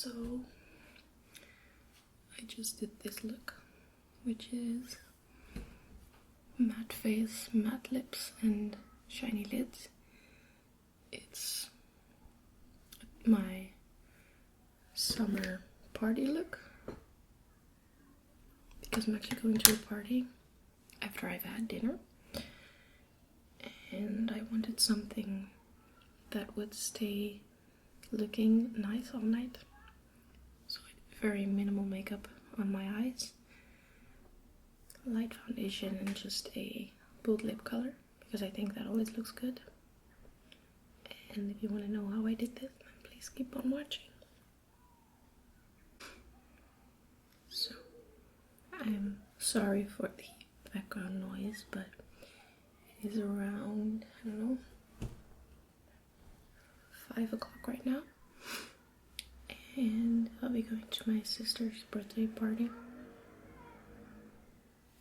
So I just did this look, which is matte face, matte lips and shiny lids. It's my summer party look because I'm actually going to a party after I've had dinner, and I wanted something that would stay looking nice all night. So I did very minimal makeup on my eyes, light foundation and just a bold lip color because I think that always looks good. And if you want to know how I did this, then please keep on watching. So I'm sorry for the background noise, but it is around, I don't know, 5 o'clock right now, and I'll be going to my sister's birthday party,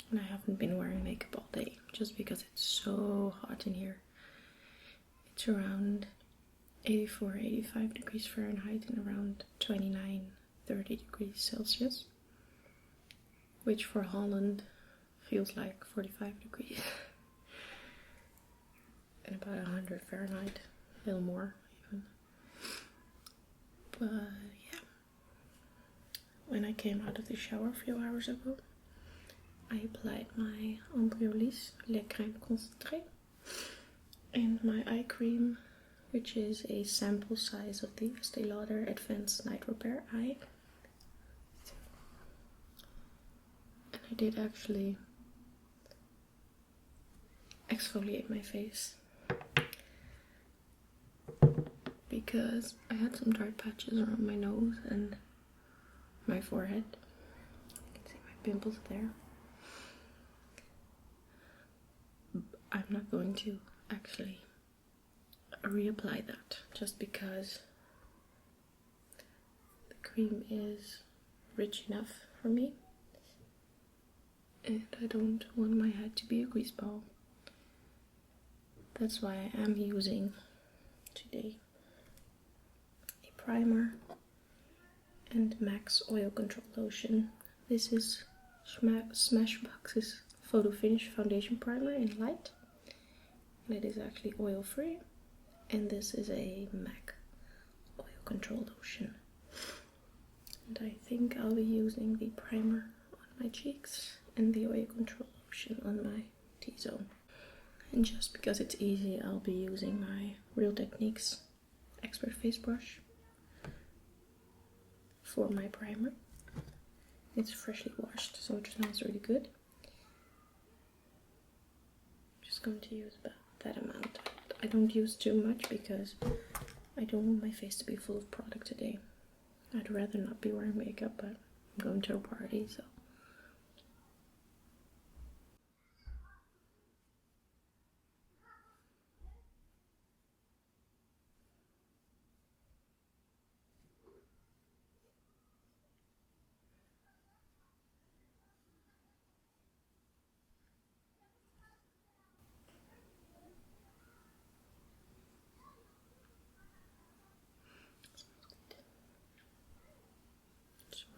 and I haven't been wearing makeup all day just because it's so hot in here. It's around 84-85 degrees Fahrenheit and around 29-30 degrees Celsius, which for Holland feels like 45 degrees and about 100 Fahrenheit, a little more even. But yeah, when I came out of the shower a few hours ago, I applied my Embryolisse Lait-Creme Concentre and my eye cream, which is a sample size of the Estee Lauder Advanced Night Repair Eye. And I did actually exfoliate my face because I had some dark patches around my nose and my forehead. You can see my pimples there. I'm not going to actually reapply that just because the cream is rich enough for me and I don't want my head to be a grease ball. That's why I am using today a primer and Max Oil Control Lotion. This is Smashbox's Photo Finish Foundation Primer in light, and it is actually oil free, and this is a MAC Oil Control Lotion. And I think I'll be using the primer on my cheeks and the Oil Control Lotion on my T-zone. And just because it's easy, I'll be using my Real Techniques Expert Face Brush for my primer. It's freshly washed, so it smells really good. I'm just going to use about that amount. I don't use too much because I don't want my face to be full of product today. I'd rather not be wearing makeup, but I'm going to a party, so.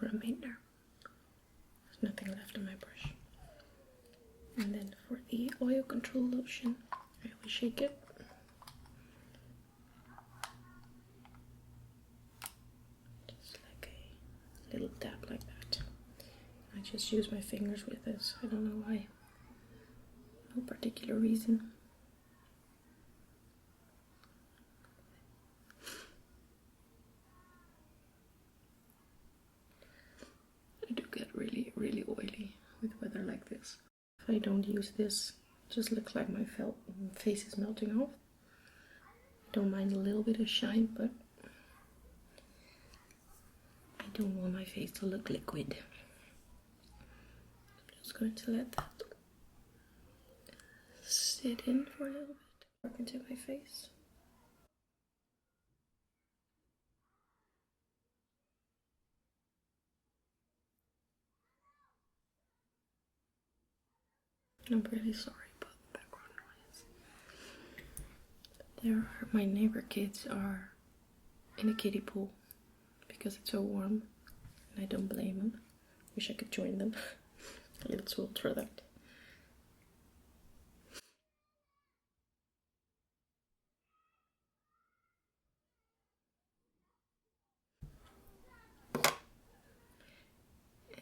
Remainder. There's nothing left in my brush. And then for the Oil Control Lotion, I always shake it. Just like a little dab like that. I just use my fingers with this. I don't know why. No particular reason. I do get really, really oily with weather like this. If I don't use this, it just looks like my face is melting off. I don't mind a little bit of shine, but I don't want my face to look liquid. I'm just going to let that sit in for a little bit. Work into my face. I'm really sorry about the background noise. My neighbor kids are in a kiddie pool because it's so warm, and I don't blame them. Wish I could join them. A little too old for that.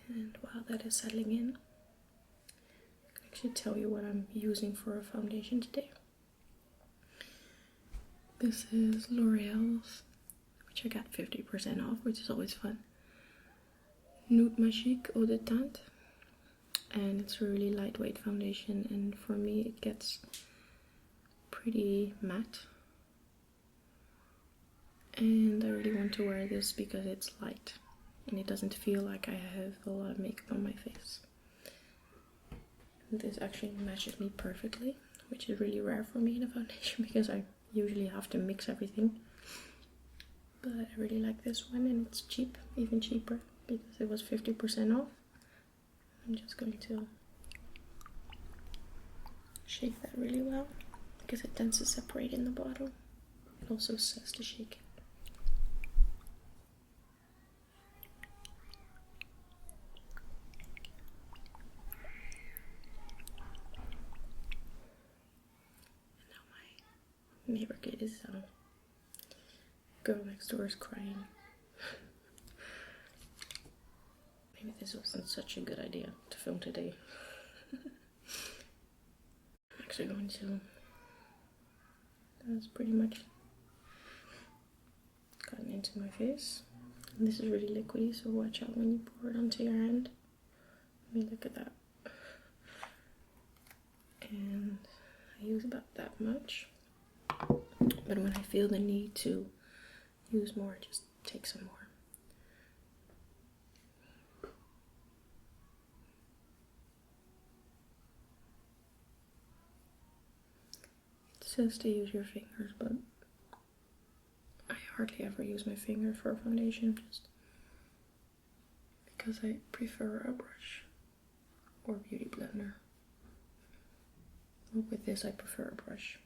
And while that is settling in, I can actually tell you what I'm using for a foundation today. This is L'Oreal's, which I got 50% off, which is always fun. Nude Magique Eau de Teint. And it's a really lightweight foundation, and for me it gets pretty matte. And I really want to wear this because it's light and it doesn't feel like I have a lot of makeup on my face. And this actually matches me perfectly, which is really rare for me in a foundation because I usually have to mix everything. But I really like this one, and it's cheap, even cheaper because it was 50% off. I'm just going to shake that really well because it tends to separate in the bottle. It also says to shake it. And now my neighbor kid is girl next door is crying. Maybe this wasn't such a good idea to film today. I'm actually going to... That's pretty much gotten into my face. And this is really liquidy, so watch out when you pour it onto your hand. Let me look at that. And I use about that much. But when I feel the need to use more, just take some more. It says to use your fingers, but I hardly ever use my fingers for a foundation, just because I prefer a brush or beauty blender. With this I prefer a brush.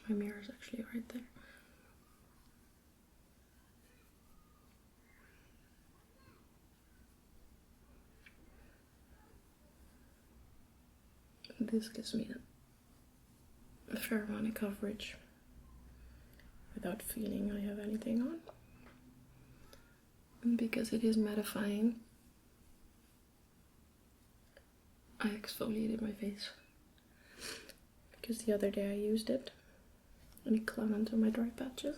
My mirror is actually right there. This gives me a fair amount of coverage without feeling I have anything on. And because it is mattifying, I exfoliated my face. Because the other day I used it and it clung onto my dry patches.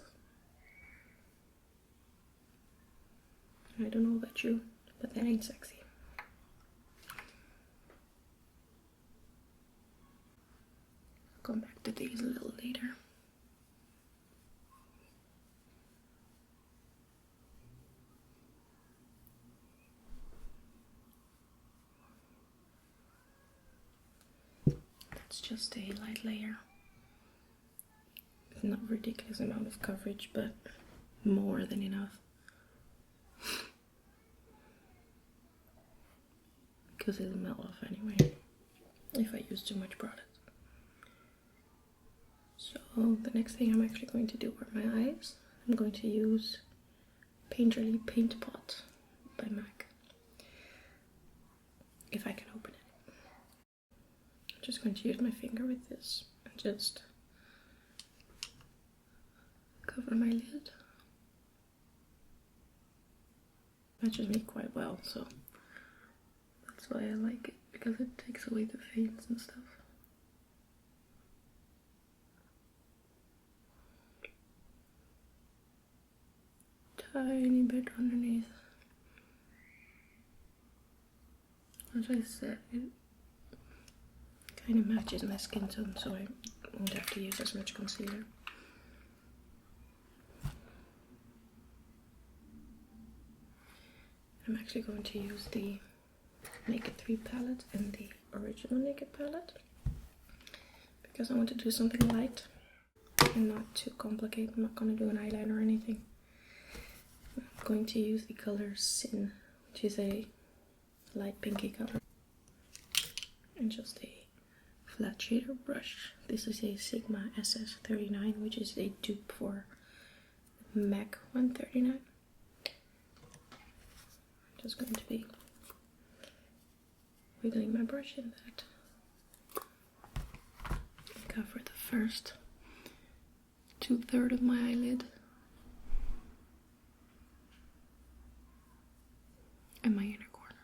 And I don't know about you, but that ain't sexy. I'll come back to these a little later. That's just a light layer. It's not a ridiculous amount of coverage, but more than enough. Because it'll melt off anyway if I use too much product. So the next thing I'm actually going to do are my eyes. I'm going to use Paintpot by MAC. If I can open it. I'm just going to use my finger with this and just cover my lid. Matches me quite well, so that's why I like it, because it takes away the fades and stuff. Tiny bit underneath. As I said, it kind of matches my skin tone, so I won't have to use as much concealer. I'm actually going to use the Naked 3 palette and the original Naked palette because I want to do something light and not too complicated. I'm not going to do an eyeliner or anything. I'm going to use the color Sin, which is a light pinky color, and just a flat shader brush. This is a Sigma SS39, which is a dupe for MAC 139. I'm just going to be wiggling my brush in that. Cover the first 2/3 of my eyelid and my inner corner.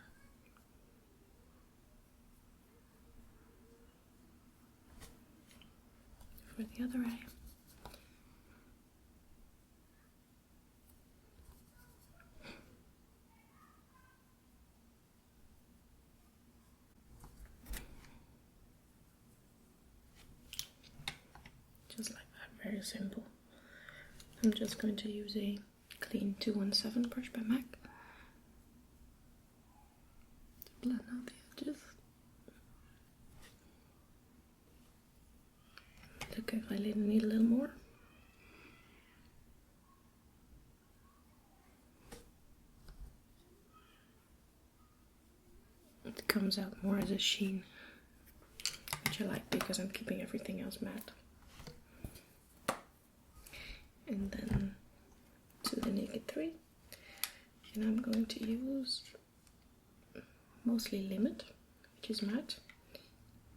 For the other eye. Just like that, very simple. I'm just going to use a clean 217 brush by MAC to blend out the edges. Look, I need a little more. It comes out more as a sheen, which I like because I'm keeping everything else matte. And then to the Naked 3, and I'm going to use mostly Limit, which is matte,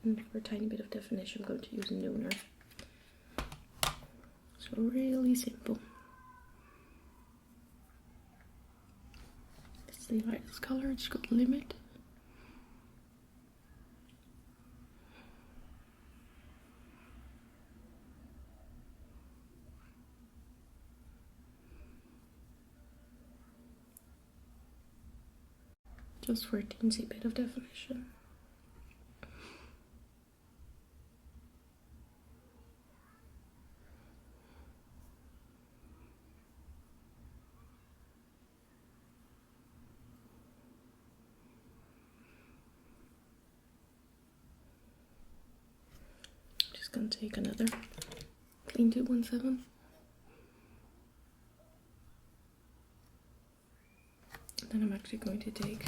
and for a tiny bit of definition I'm going to use Nooner. So really simple. It's the lightest color, it's got Limit. Just for a teensy bit of definition. Just gonna take another clean 217. Then I'm actually going to take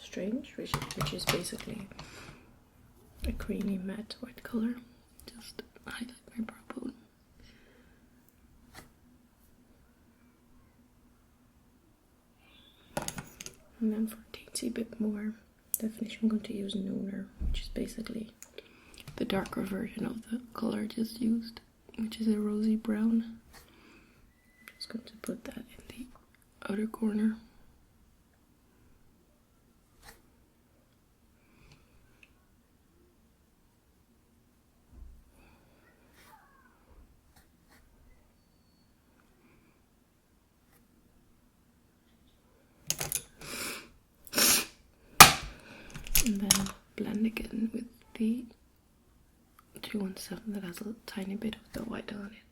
Strange, which is basically a creamy matte white color. Just highlight my brow bone. And then for a teensy bit more definition, I'm going to use Nooner, which is basically the darker version of the color I just used, which is a rosy brown. I'm just going to put that in the outer corner. And then blend again with the 217 that has a tiny bit of the white on it.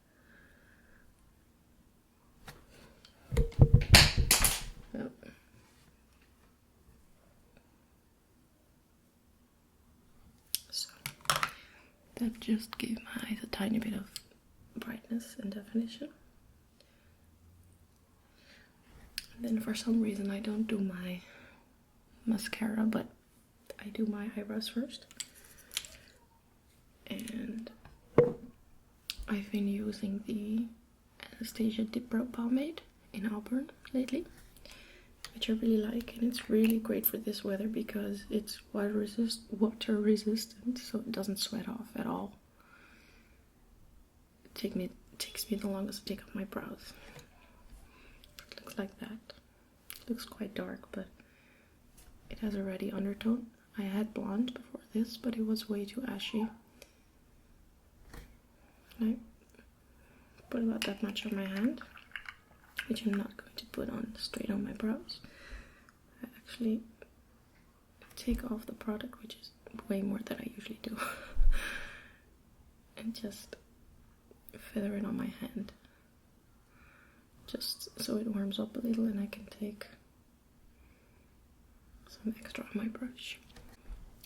Oh. So that just gave my eyes a tiny bit of brightness and definition. And then for some reason I don't do my mascara, but I do my eyebrows first. And I've been using the Anastasia Dipbrow Pomade in Auburn lately, which I really like, and it's really great for this weather because it's water resistant, so it doesn't sweat off at all. It takes me the longest to take off my brows. It looks like that. It looks quite dark, but it has a reddy undertone. I had blonde before this, but it was way too ashy. And I put about that much on my hand, which I'm not going to put on straight on my brows. I actually take off the product, which is way more than I usually do, and just feather it on my hand, just so it warms up a little and I can take some extra on my brush.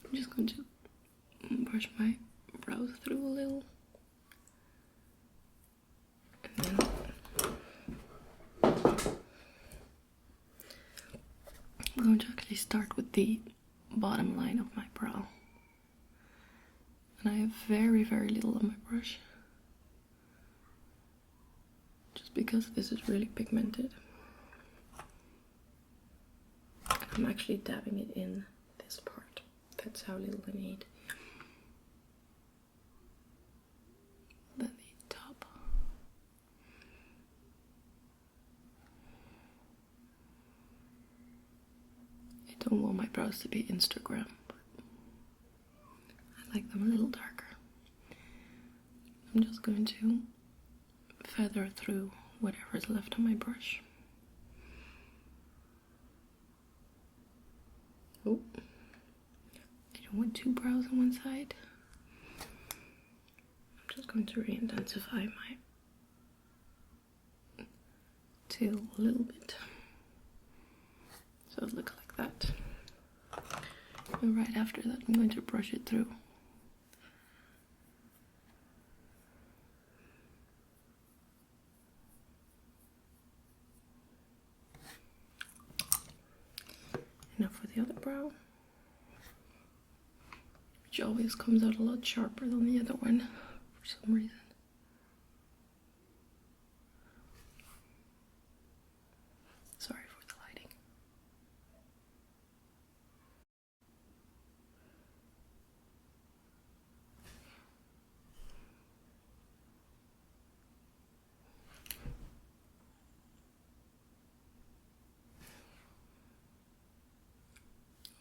I'm just going to brush my brows through a little, and then I'm going to actually start with the bottom line of my brow, very, very little on my brush. Just because this is really pigmented. I'm actually dabbing it in this part. That's how little I need. Then the top. I don't want my brows to be Instagram, but I like them a little darker. I'm just going to feather through whatever is left on my brush. Oh, I don't want two brows on one side. I'm just going to re-intensify my tail a little bit. So it looks like that. And right after that, I'm going to brush it through. Now for the other brow, which always comes out a lot sharper than the other one for some reason. Sorry for the lighting.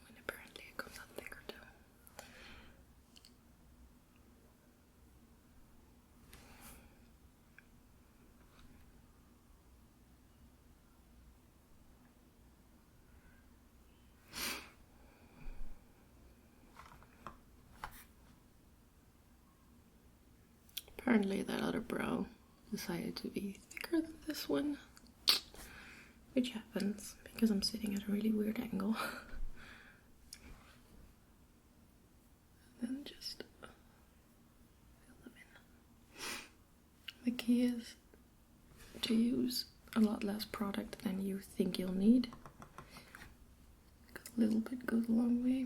And apparently it comes out thicker too. Apparently that other brow decided to be thicker than this one, which happens because I'm sitting at a really weird angle. Then just fill them in. The key is to use a lot less product than you think you'll need. A little bit goes a long way.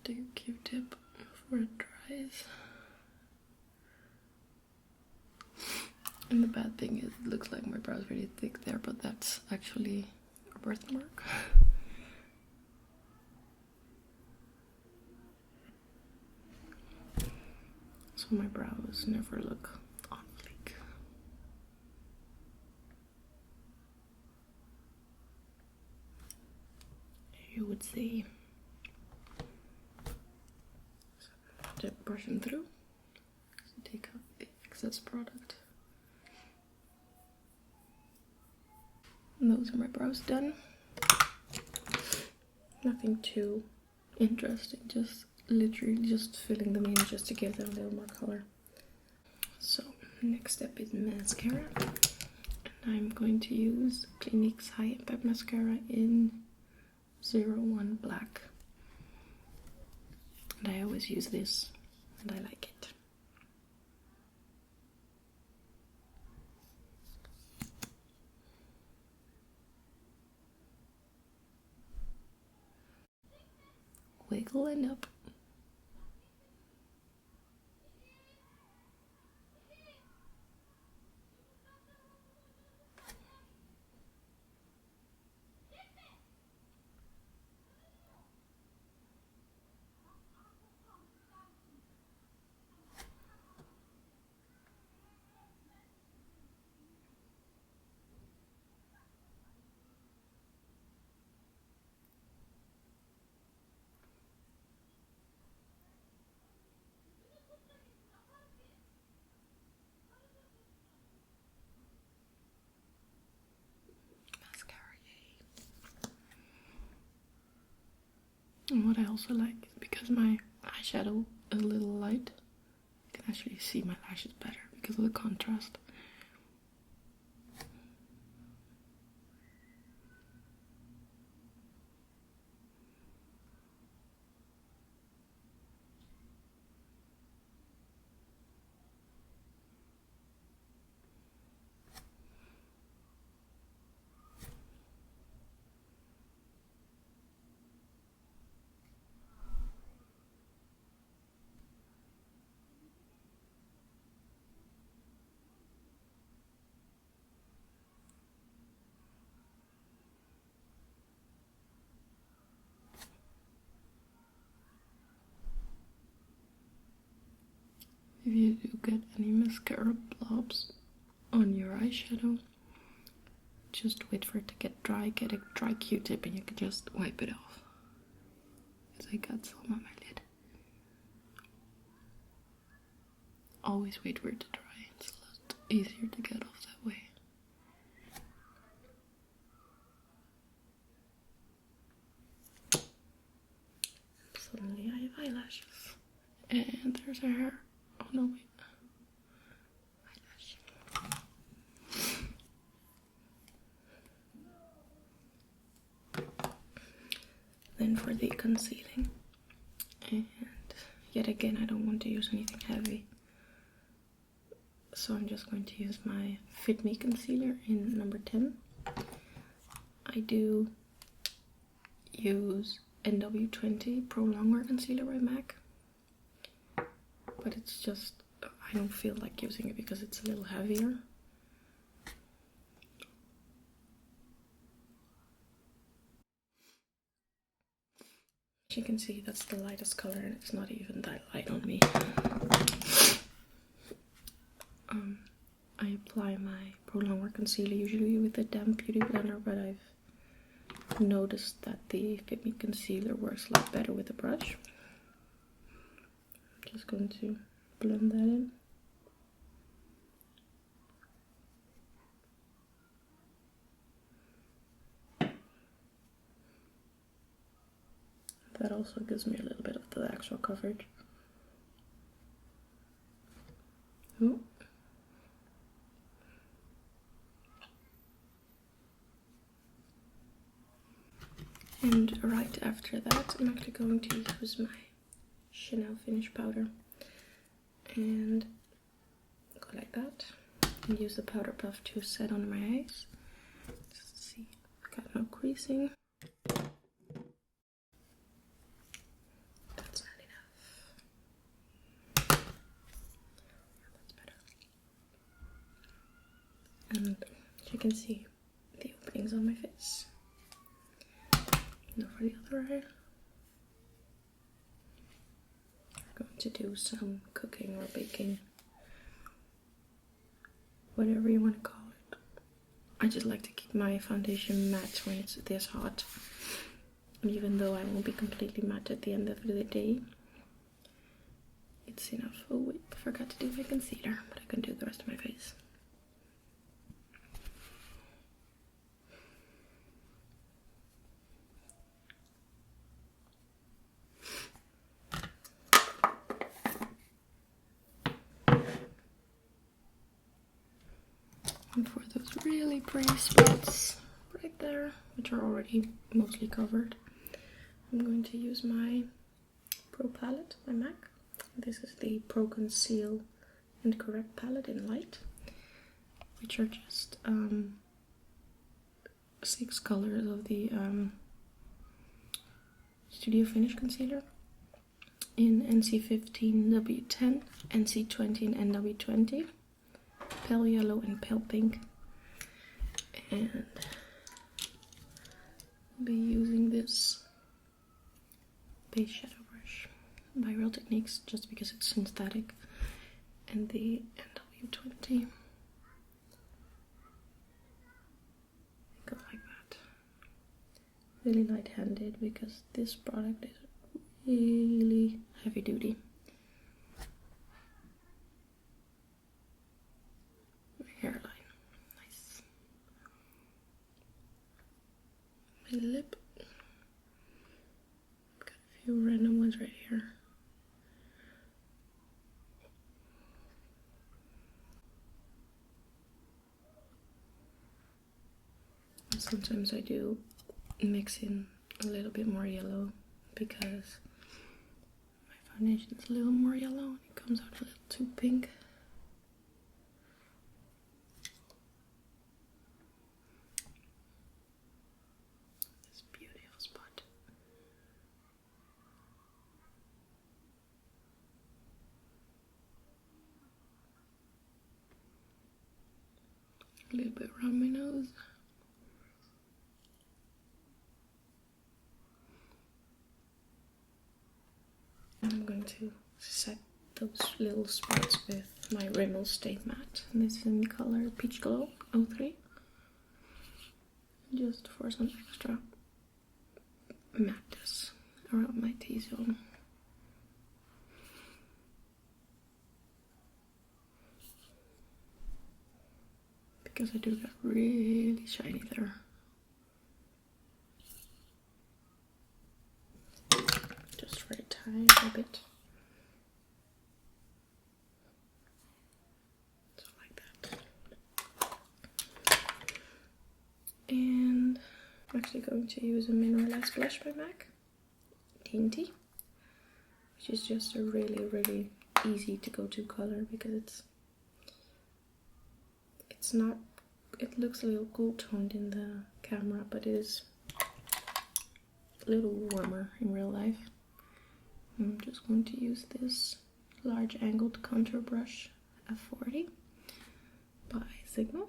Take a Q-tip before it dries. And the bad thing is it looks like my brow's really thick there, but that's actually a birthmark. So my brows never look on fleek. You would say. To brush them through, so take out the excess product. And those are my brows done. Nothing too interesting, just literally just filling them in just to give them a little more color. So next step is mascara, and I'm going to use Clinique's High Impact Mascara in 01 Black. And I always use this, and I like it. Wiggle it up. And what I also like is because my eyeshadow is a little light, I can actually see my lashes better because of the contrast. if you do get any mascara blobs on your eyeshadow, just wait for it to get dry. Get a dry Q-tip and you can just wipe it off. Because I got some on my lid. Always wait for it to dry. It's a lot easier to get off that way. Suddenly I have eyelashes. And there's her hair. Oh no, wait. Then for the concealing, and yet again I don't want to use anything heavy, so I'm just going to use my Fit Me Concealer in number 10. I do use NW20 Pro Longwear Concealer by MAC, but it's just, I don't feel like using it because it's a little heavier. As you can see, that's the lightest color and it's not even that light on me. I apply my Pro Longwear Concealer usually with a damp beauty blender, but I've noticed that the Fit Me Concealer works a lot better with a brush. I'm just going to blend that in. That also gives me a little bit of the actual coverage. Ooh. And right after that, I'm actually going to use my Chanel Finish Powder and go like that. And use the powder puff to set on my eyes. Let's see, I've got no creasing. That's not enough. That's better. And as you can see, the openings on my face. Now for the other eye, I'm going to do some cooking or baking, whatever you want to call it. I just like to keep my foundation matte when it's this hot, even though I won't be completely matte at the end of the day. It's enough. Oh wait, I forgot to do my concealer, but I can do the rest of my face. And for those really pretty spots right there, which are already mostly covered, I'm going to use my Pro palette by MAC. This is the Pro Conceal&Correct palette in light, which are just 6 colors of the Studio Finish Concealer in NC15, W10, NC20 and NW20. Pale yellow and pale pink, and I'll be using this base shadow brush by Real Techniques just because it's synthetic, and the NW20. Go like that. Really light-handed because this product is really heavy duty. Hairline, nice. My lip, got a few random ones right here. And sometimes I do mix in a little bit more yellow because my foundation is a little more yellow and it comes out a little too pink. A little bit around my nose. And I'm going to set those little spots with my Rimmel Stay Matte. And this is in the color Peach Glow 03. Just for some extra mattness around my T-zone. Because I do get really shiny there. Just for a tiny bit. So like that. And I'm actually going to use a Mineralized blush by MAC. Dainty. Which is just a really easy to go to color because it's not, it looks a little cool toned in the camera, but it is a little warmer in real life. I'm just going to use this large angled contour brush F40 by Sigma.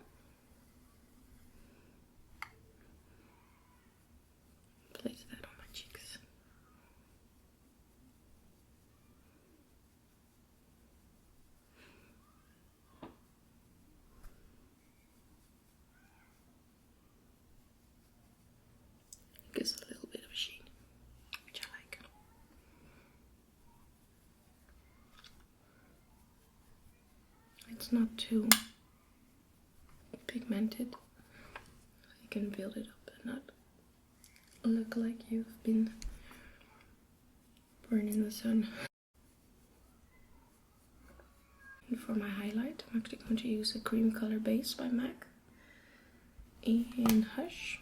Place that on my cheeks. Gives a little bit of a sheen, which I like. It's not too pigmented, so you can build it up and not look like you've been burned in the sun. And for my highlight, I'm actually going to use a cream color base by MAC in Hush.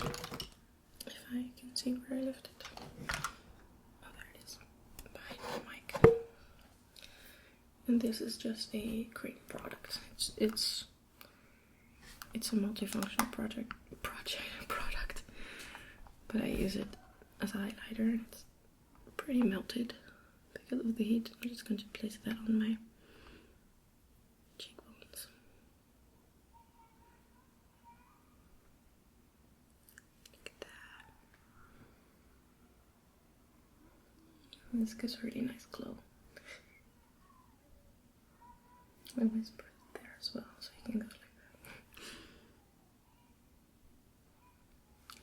If I can see where I left it. Oh, there it is. Behind my mic. And this is just a cream product. It's a multifunctional product. But I use it as a highlighter and it's pretty melted because of the heat. I'm just going to place that on my cheekbones. Look at that. And this gives a really nice glow. I always put it there as well, so you can go like that.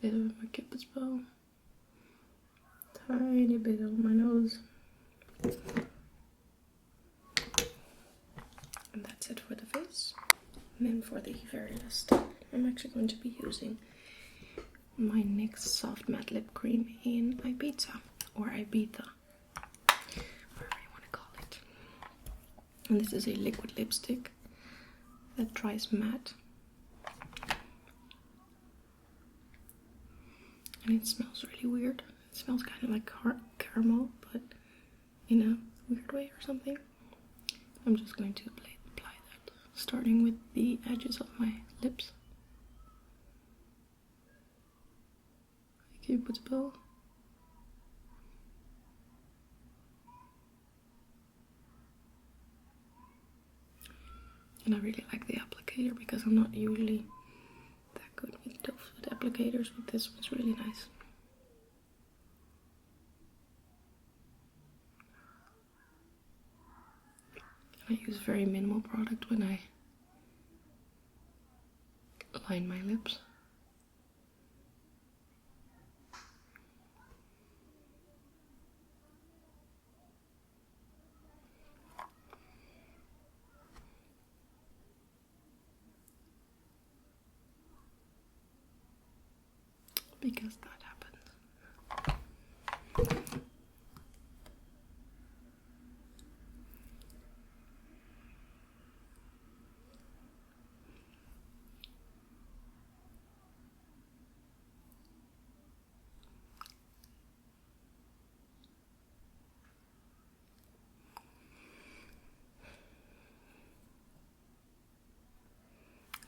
A little bit of my cupid's bow. Tiny bit on my nose. And that's it for the face. And then for the very last step, I'm actually going to be using my NYX Soft Matte Lip Cream in Ibiza, or Ibiza, whatever you want to call it. And this is a liquid lipstick that dries matte. And it smells really weird. It smells kind of like caramel, but in a weird way or something. I'm just going to apply that, starting with the edges of my lips. Cupid's bow. And I really like the applicator because I'm not usually that good with those applicators, but this one's really nice. I use very minimal product when I line my lips. Because that happens.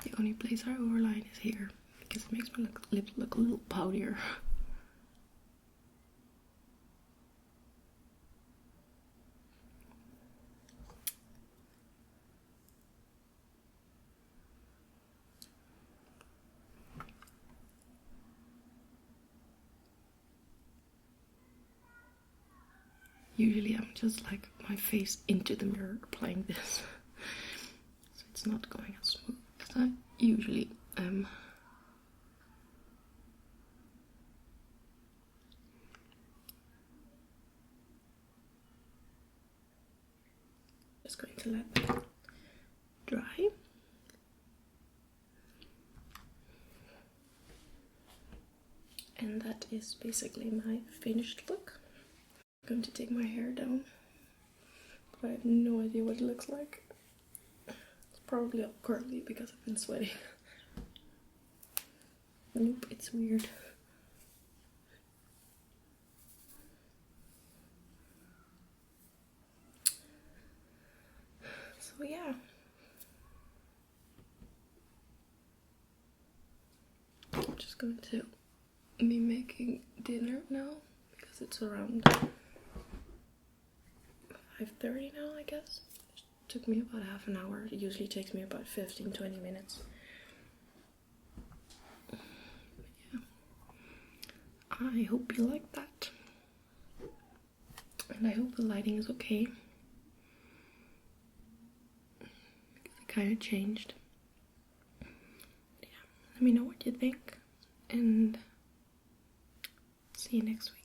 The only place I overline is here, because it makes my lips look a little powdier. usually I'm just like my face into the mirror applying this. So it's not going as smooth as I usually am. Just going to let that dry. And that is basically my finished look. I'm going to take my hair down, but I have no idea what it looks like. It's probably all curly because I've been sweating. Nope, it's weird. So yeah. I'm just going to be making dinner now because it's around 5:30 now, I guess. It took me about half an hour. It usually takes me about 15-20 minutes. But yeah. I hope you like that. And I hope the lighting is okay. Because it kind of changed. But yeah, let me know what you think. And see you next week.